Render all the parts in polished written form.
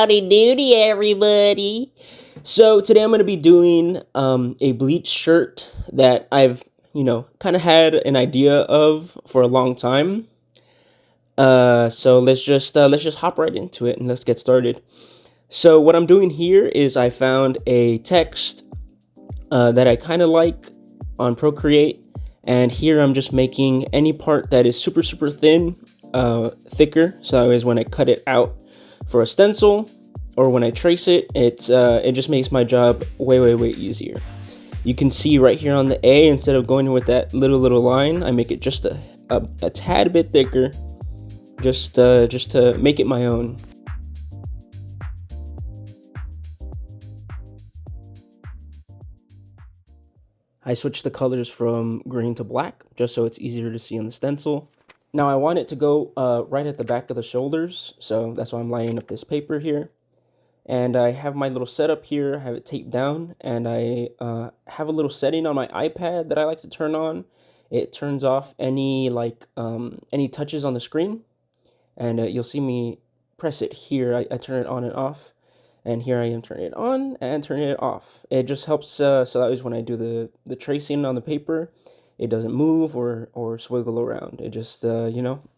Howdy doody, everybody. So today I'm going to be doing a bleach shirt that I've, kind of had an idea of for a long time. So let's just hop right into it and let's get started. So what I'm doing here is I found a text that I kind of like on Procreate, and here I'm just making any part that is super thin thicker, so as when I cut it out for a stencil or when I trace it, it just makes my job way easier. You can see right here on the A, instead of going with that little line, I make it just a tad bit thicker, just to make it my own. I switched the colors from green to black just so it's easier to see on the stencil. Now I want it to go right at the back of the shoulders, so that's why I'm lining up this paper here. And I have my little setup here, I have it taped down, and I have a little setting on my iPad that I like to turn on. It turns off any any touches on the screen, and you'll see me press it here. I turn it on and off. And here I am turning it on and turning it off. It just helps so that way when I do the tracing on the paper, it doesn't move or swiggle around. It just,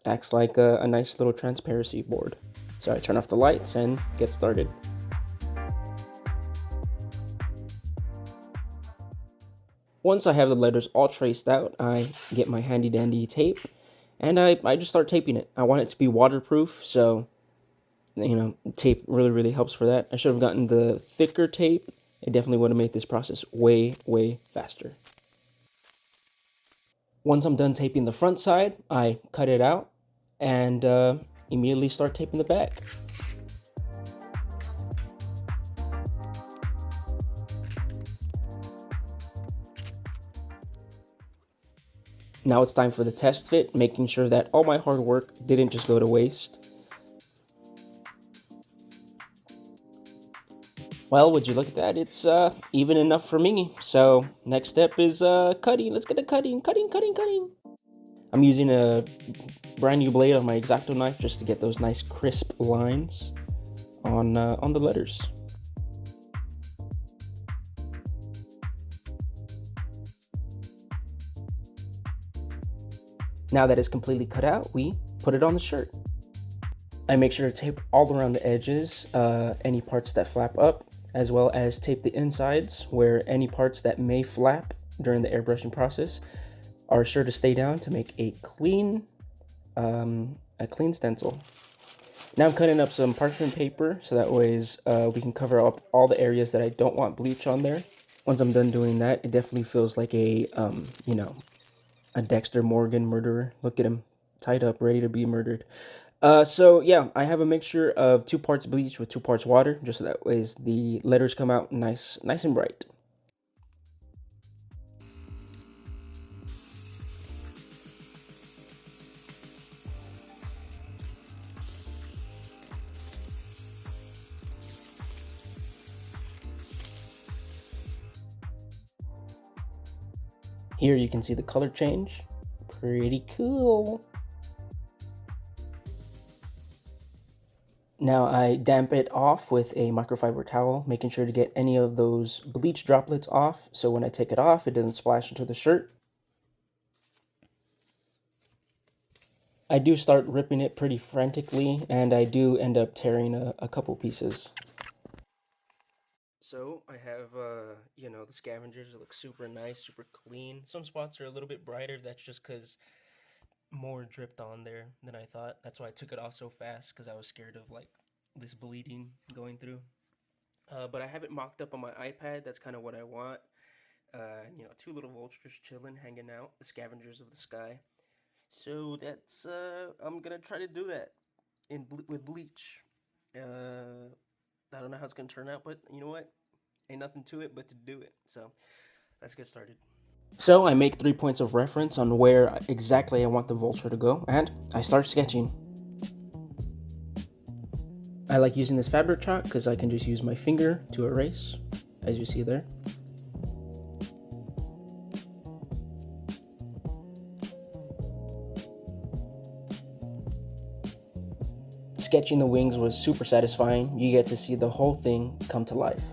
acts like a nice little transparency board. So I turn off the lights and get started. Once I have the letters all traced out, I get my handy dandy tape and I just start taping it. I want it to be waterproof, so tape really helps for that. I should have gotten the thicker tape. It definitely would have made this process way faster. Once I'm done taping the front side, I cut it out and immediately start taping the back. Now it's time for the test fit, making sure that all my hard work didn't just go to waste. Well, would you look at that? It's even enough for me. So next step is cutting. Let's get to cutting. I'm using a brand new blade on my X-Acto knife just to get those nice crisp lines on the letters. Now that it's completely cut out, we put it on the shirt. I make sure to tape all around the edges, any parts that flap up, as well as tape the insides where any parts that may flap during the airbrushing process are sure to stay down to make a clean stencil. Now I'm cutting up some parchment paper so that ways we can cover up all the areas that I don't want bleach on there. Once I'm done doing that, it definitely feels like a Dexter Morgan murderer. Look at him, tied up, ready to be murdered. So yeah, I have a mixture of 2 parts bleach with 2 parts water, just so that way the letters come out nice and bright. Here you can see the color change. Pretty cool. Now I damp it off with a microfiber towel, making sure to get any of those bleach droplets off, so when I take it off, it doesn't splash into the shirt. I do start ripping it pretty frantically, and I do end up tearing a couple pieces. So I have, the scavengers. It looks super nice, super clean. Some spots are a little bit brighter. That's just because more dripped on there than I thought. That's why I took it off so fast, because I was scared of this bleeding going through. But I have it mocked up on my iPad. That's kind of what I want. 2 little vultures chilling, hanging out, the scavengers of the sky. So that's I'm gonna try to do that with bleach. I don't know how it's gonna turn out, but you know what? Ain't nothing to it but to do it. So let's get started. So I make 3 points of reference on where exactly I want the vulture to go, and I start sketching. I like using this fabric chalk because I can just use my finger to erase, as you see there. sketching the wings was super satisfying. You get to see the whole thing come to life.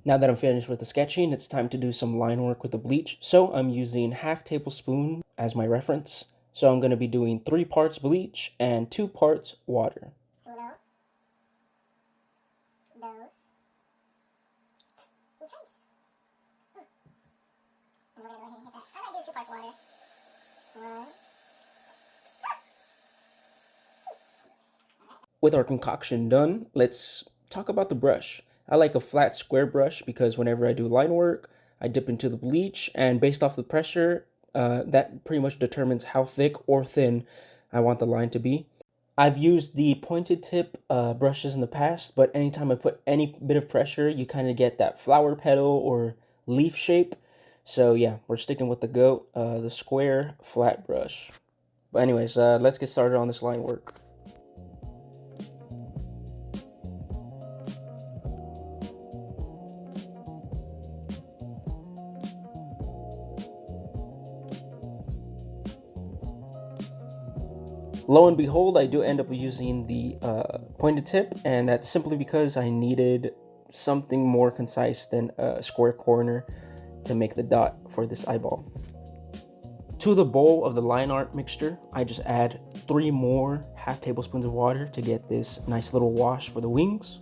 Now that I'm finished with the sketching, it's time to do some line work with the bleach. So I'm using half tablespoon as my reference. So I'm going to be doing 3 parts bleach and 2 parts water. With our concoction done, let's talk about the brush. I like a flat square brush because whenever I do line work, I dip into the bleach, and based off the pressure, that pretty much determines how thick or thin I want the line to be. I've used the pointed tip brushes in the past, but anytime I put any bit of pressure, you kind of get that flower petal or leaf shape. So yeah, we're sticking with the GOAT, the square flat brush. But anyways, let's get started on this line work. Lo and behold, I do end up using the pointed tip, and that's simply because I needed something more concise than a square corner to make the dot for this eyeball. To the bowl of the line art mixture, I just add 3 more half tablespoons of water to get this nice little wash for the wings.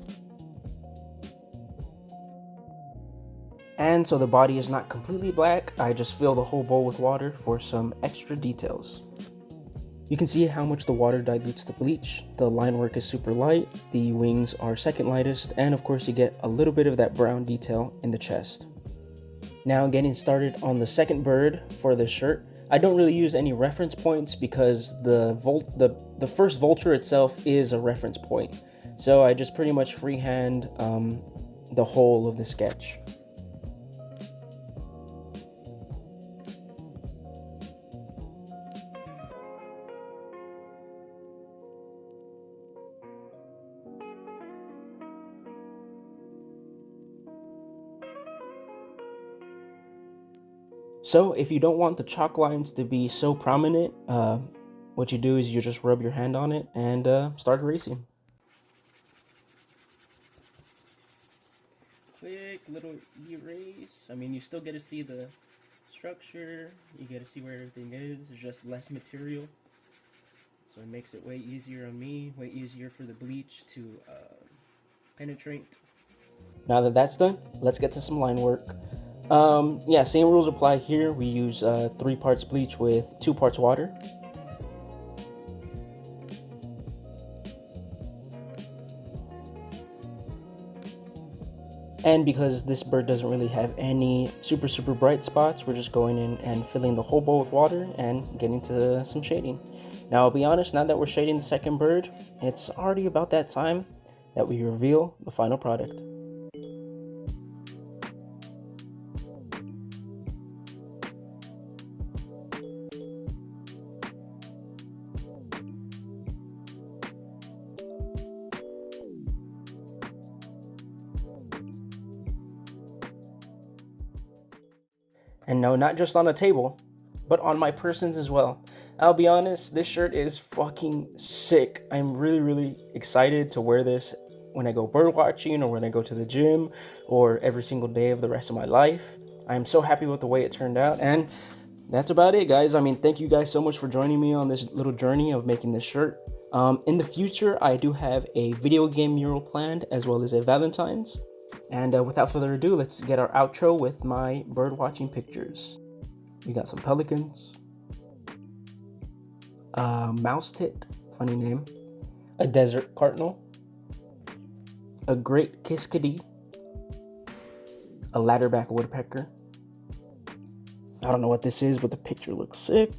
And so the body is not completely black, I just fill the whole bowl with water for some extra details. You can see how much the water dilutes the bleach. The line work is super light, the wings are second lightest, and of course you get a little bit of that brown detail in the chest. Now getting started on the second bird for this shirt. I don't really use any reference points because the first vulture itself is a reference point. So I just pretty much freehand the whole of the sketch. So if you don't want the chalk lines to be so prominent, what you do is you just rub your hand on it and start erasing. Quick little erase. I mean, you still get to see the structure, you get to see where everything is. There's just less material, so it makes it way easier on me, way easier for the bleach to penetrate. Now that that's done, let's get to some line work. Yeah, same rules apply here. We use 3 parts bleach with 2 parts water. And because this bird doesn't really have any super bright spots, we're just going in and filling the whole bowl with water and getting to some shading. Now I'll be honest, now that we're shading the second bird, it's already about that time that we reveal the final product. And no, not just on a table, but on my persons as well. I'll be honest, this shirt is fucking sick. I'm really excited to wear this when I go bird watching or when I go to the gym or every single day of the rest of my life. I'm so happy with the way it turned out, and that's about it, guys. I mean, thank you guys so much for joining me on this little journey of making this shirt. In the future, I do have a video game mural planned as well as a Valentine's. And without further ado, let's get our outro with my bird watching pictures. We got some pelicans, a mouse tit, funny name, a desert cardinal, a great kiskadee, a ladderback woodpecker. I don't know what this is, but the picture looks sick,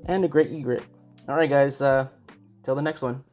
and a great egret. All right, guys, till the next one.